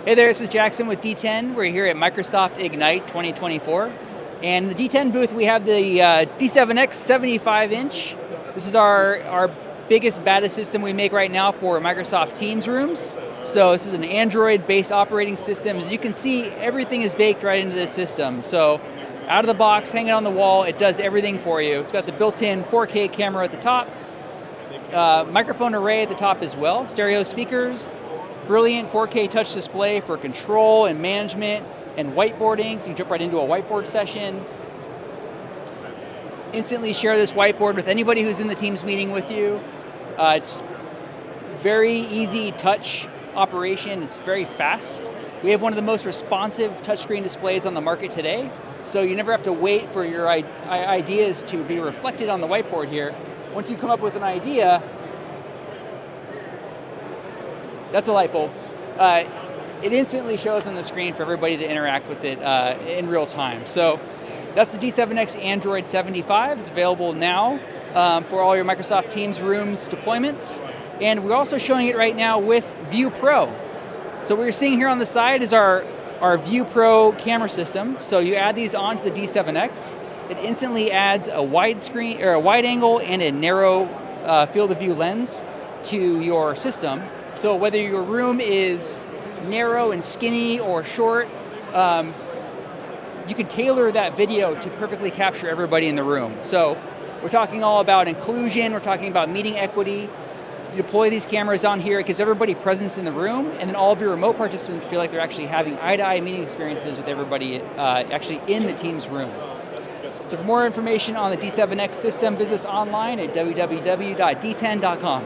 Hey there, this is Jackson with D10. We're here at Microsoft Ignite 2024. And in the D10 booth, we have the D7X 75-inch. This is our biggest, baddest system we make right now for Microsoft Teams rooms. So this is an Android-based operating system. As you can see, everything is baked right into this system. So out of the box, hanging on the wall, it does everything for you. It's got the built-in 4K camera at the top, microphone array at the top as well, stereo speakers, brilliant 4K touch display for control and management and whiteboarding, so you can jump right into a whiteboard session. Instantly share this whiteboard with anybody who's in the Teams meeting with you. It's very easy touch operation, it's very fast. We have one of the most responsive touchscreen displays on the market today, so you never have to wait for your ideas to be reflected on the whiteboard here. Once you come up with an idea, that's a light bulb. It instantly shows on the screen for everybody to interact with it in real time. So that's the D7X Android 75. It's available now for all your Microsoft Teams rooms deployments. And we're also showing it right now with View Pro. So what you're seeing here on the side is our View Pro camera system. So you add these onto the D7X. It instantly adds a wide screen or a wide angle and a narrow field of view lens to your system. So whether your room is narrow and skinny or short, you can tailor that video to perfectly capture everybody in the room. So we're talking all about inclusion, we're talking about meeting equity. You deploy these cameras on here, it gives everybody presence in the room, and then all of your remote participants feel like they're actually having eye-to-eye meeting experiences with everybody actually in the Teams room. So for more information on the D7X system, visit us online at www.d10.com.